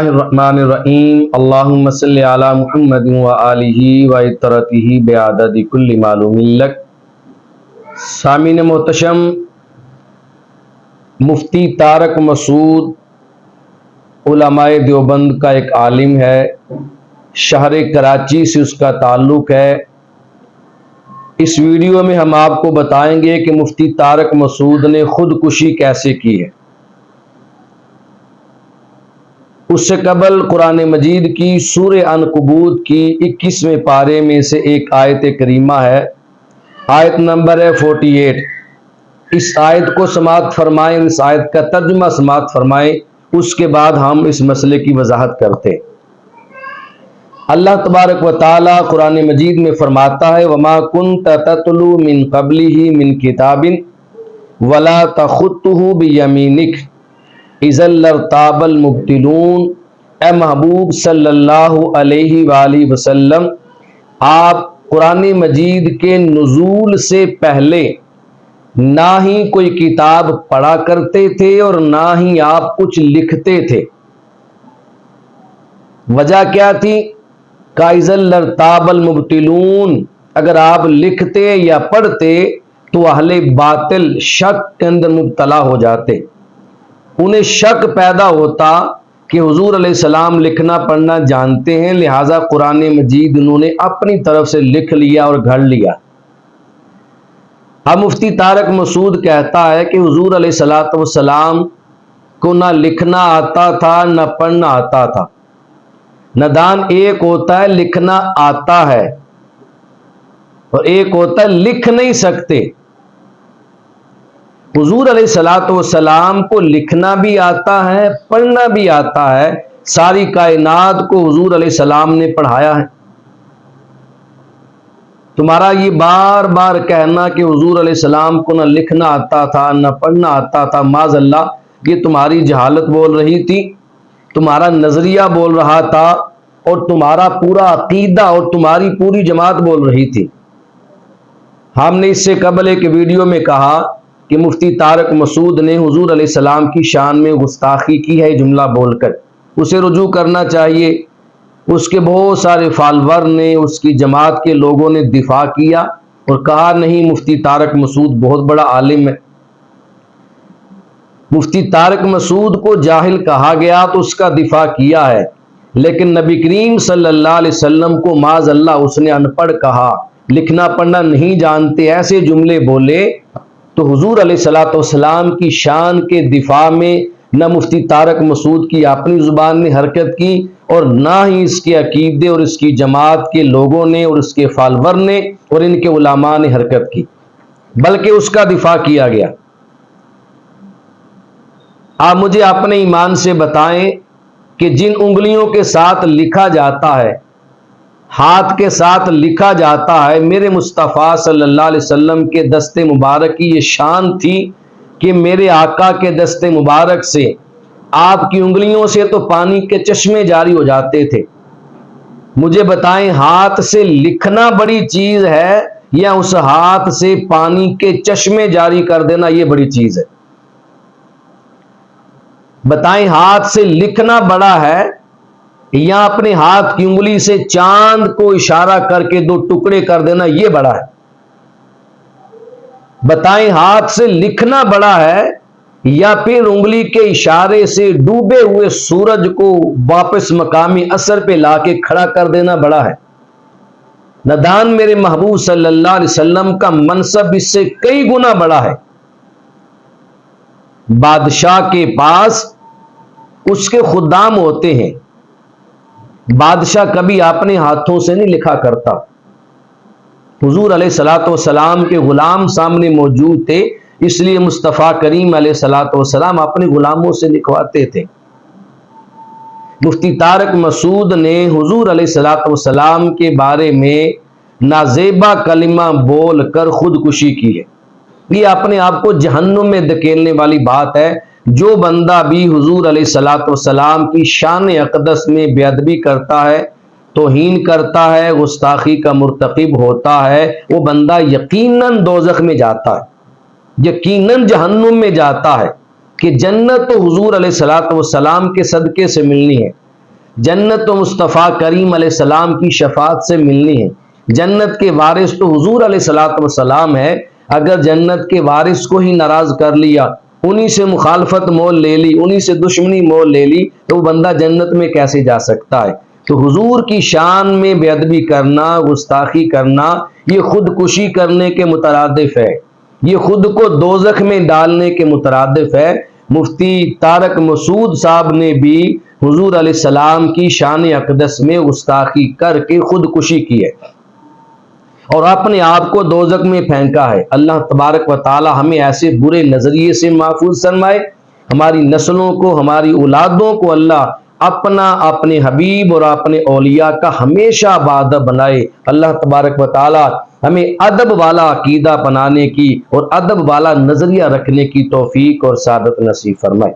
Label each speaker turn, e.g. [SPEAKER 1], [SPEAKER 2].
[SPEAKER 1] الرحمن الرحیم اللہم صلی علی محمد و آلہ و اطرتہ بعدد کل معلوم لک۔ سامعین محتشم، مفتی طارق مسعود علماء دیوبند کا ایک عالم ہے، شہر کراچی سے اس کا تعلق ہے۔ اس ویڈیو میں ہم آپ کو بتائیں گے کہ مفتی طارق مسعود نے خودکشی کیسے کی ہے۔ اس سے قبل قرآن مجید کی سورہ عنکبوت کی 21ویں پارے میں سے ایک آیت کریمہ ہے، آیت نمبر ہے 48۔ اس آیت کو سماعت فرمائیں، اس آیت کا ترجمہ سماعت فرمائیں، اس کے بعد ہم اس مسئلے کی وضاحت کرتے ہیں۔ اللہ تبارک و تعالی قرآن مجید میں فرماتا ہے وَمَا كُنْتَ تَتْلُو مِن قَبْلِهِ مِن كِتَابٍ وَلَا تَخُطُّهُ بِيَمِينِكَ اذا لارتاب المبطلون۔ اے محبوب صلی اللہ علیہ وآلہ وسلم، آپ قرآن مجید کے نزول سے پہلے نہ ہی کوئی کتاب پڑھا کرتے تھے اور نہ ہی آپ کچھ لکھتے تھے۔ وجہ کیا تھی؟ اذا لارتاب المبطلون، اگر آپ لکھتے یا پڑھتے تو اہل باطل شک کے اندر مبتلا ہو جاتے، انہیں شک پیدا ہوتا کہ حضور علیہ السلام لکھنا پڑھنا جانتے ہیں، لہٰذا قرآن مجید انہوں نے اپنی طرف سے لکھ لیا اور گھڑ لیا۔ اب مفتی طارق مسعود کہتا ہے کہ حضور علیہ السلام کو نہ لکھنا آتا تھا نہ پڑھنا آتا تھا۔ ندان ایک ہوتا ہے لکھنا آتا ہے اور ایک ہوتا ہے لکھ نہیں سکتے۔ حضور علیہ السلام کو لکھنا بھی آتا ہے، پڑھنا بھی آتا ہے، ساری کائنات کو حضور علیہ السلام نے پڑھایا ہے۔ تمہارا یہ بار بار کہنا کہ حضور علیہ السلام کو نہ لکھنا آتا تھا نہ پڑھنا آتا تھا، معاذ اللہ، یہ تمہاری جہالت بول رہی تھی، تمہارا نظریہ بول رہا تھا، اور تمہارا پورا عقیدہ اور تمہاری پوری جماعت بول رہی تھی۔ ہم نے اس سے قبل ایک ویڈیو میں کہا کہ مفتی طارق مسعود نے حضور علیہ السلام کی شان میں گستاخی کی ہے جملہ بول کر، اسے رجوع کرنا چاہیے۔ اس کے بہت سارے فالور نے، اس کی جماعت کے لوگوں نے دفاع کیا اور کہا نہیں، مفتی طارق مسعود بہت بڑا عالم ہے۔ مفتی طارق مسعود کو جاہل کہا گیا تو اس کا دفاع کیا ہے، لیکن نبی کریم صلی اللہ علیہ وسلم کو معاذ اللہ اس نے ان پڑھ کہا، لکھنا پڑھنا نہیں جانتے، ایسے جملے بولے، تو حضور علیہ السلام کی شان کے دفاع میں نہ مفتی طارق مسعود کی اپنی زبان نے حرکت کی اور نہ ہی اس کے عقیدے اور اس کی جماعت کے لوگوں نے اور اس کے فالور نے اور ان کے علماء نے حرکت کی، بلکہ اس کا دفاع کیا گیا۔ آپ مجھے اپنے ایمان سے بتائیں کہ جن انگلیوں کے ساتھ لکھا جاتا ہے، ہاتھ کے ساتھ لکھا جاتا ہے، میرے مصطفیٰ صلی اللہ علیہ وسلم کے دست مبارک کی یہ شان تھی کہ میرے آقا کے دست مبارک سے، آپ کی انگلیوں سے تو پانی کے چشمے جاری ہو جاتے تھے۔ مجھے بتائیں، ہاتھ سے لکھنا بڑی چیز ہے یا اس ہاتھ سے پانی کے چشمے جاری کر دینا یہ بڑی چیز ہے؟ بتائیں، ہاتھ سے لکھنا بڑا ہے یا اپنے ہاتھ کی انگلی سے چاند کو اشارہ کر کے دو ٹکڑے کر دینا یہ بڑا ہے؟ بتائیں، ہاتھ سے لکھنا بڑا ہے یا پھر انگلی کے اشارے سے ڈوبے ہوئے سورج کو واپس مقامی اثر پہ لا کے کھڑا کر دینا بڑا ہے؟ ندان میرے محبوب صلی اللہ علیہ وسلم کا منصب اس سے کئی گنا بڑا ہے۔ بادشاہ کے پاس اس کے خدام ہوتے ہیں، بادشاہ کبھی اپنے ہاتھوں سے نہیں لکھا کرتا۔ حضور علیہ السلام کے غلام سامنے موجود تھے، اس لیے مصطفیٰ کریم علیہ السلام اپنے غلاموں سے لکھواتے تھے۔ مفتی طارق مسعود نے حضور علیہ السلام کے بارے میں نازیبا کلمہ بول کر خودکشی کی ہے۔ یہ اپنے آپ کو جہنم میں دھکیلنے والی بات ہے۔ جو بندہ بھی حضور علیہ السلام کی شان اقدس میں بے ادبی کرتا ہے، توہین کرتا ہے، گستاخی کا مرتکب ہوتا ہے، وہ بندہ یقیناً دوزخ میں جاتا ہے، یقیناً جہنم میں جاتا ہے، کہ جنت تو حضور علیہ السلام کے صدقے سے ملنی ہے، جنت تو مصطفیٰ کریم علیہ السلام کی شفاعت سے ملنی ہے، جنت کے وارث تو حضور علیہ السلام ہے، اگر جنت کے وارث کو ہی ناراض کر لیا، انہی سے مخالفت مول لے لی، انہی سے دشمنی مول لے لی، تو وہ بندہ جنت میں کیسے جا سکتا ہے؟ تو حضور کی شان میں بے ادبی کرنا، گستاخی کرنا، یہ خودکشی کرنے کے مترادف ہے، یہ خود کو دوزخ میں ڈالنے کے مترادف ہے۔ مفتی طارق مسعود صاحب نے بھی حضور علیہ السلام کی شان اقدس میں گستاخی کر کے خودکشی کی ہے اور اپنے آپ کو دوزخ میں پھینکا ہے۔ اللہ تبارک و تعالی ہمیں ایسے برے نظریے سے محفوظ فرمائے، ہماری نسلوں کو، ہماری اولادوں کو اللہ اپنے حبیب اور اپنے اولیاء کا ہمیشہ بادب بنائے۔ اللہ تبارک و تعالی ہمیں ادب والا عقیدہ بنانے کی اور ادب والا نظریہ رکھنے کی توفیق اور سعادت نصیب فرمائے۔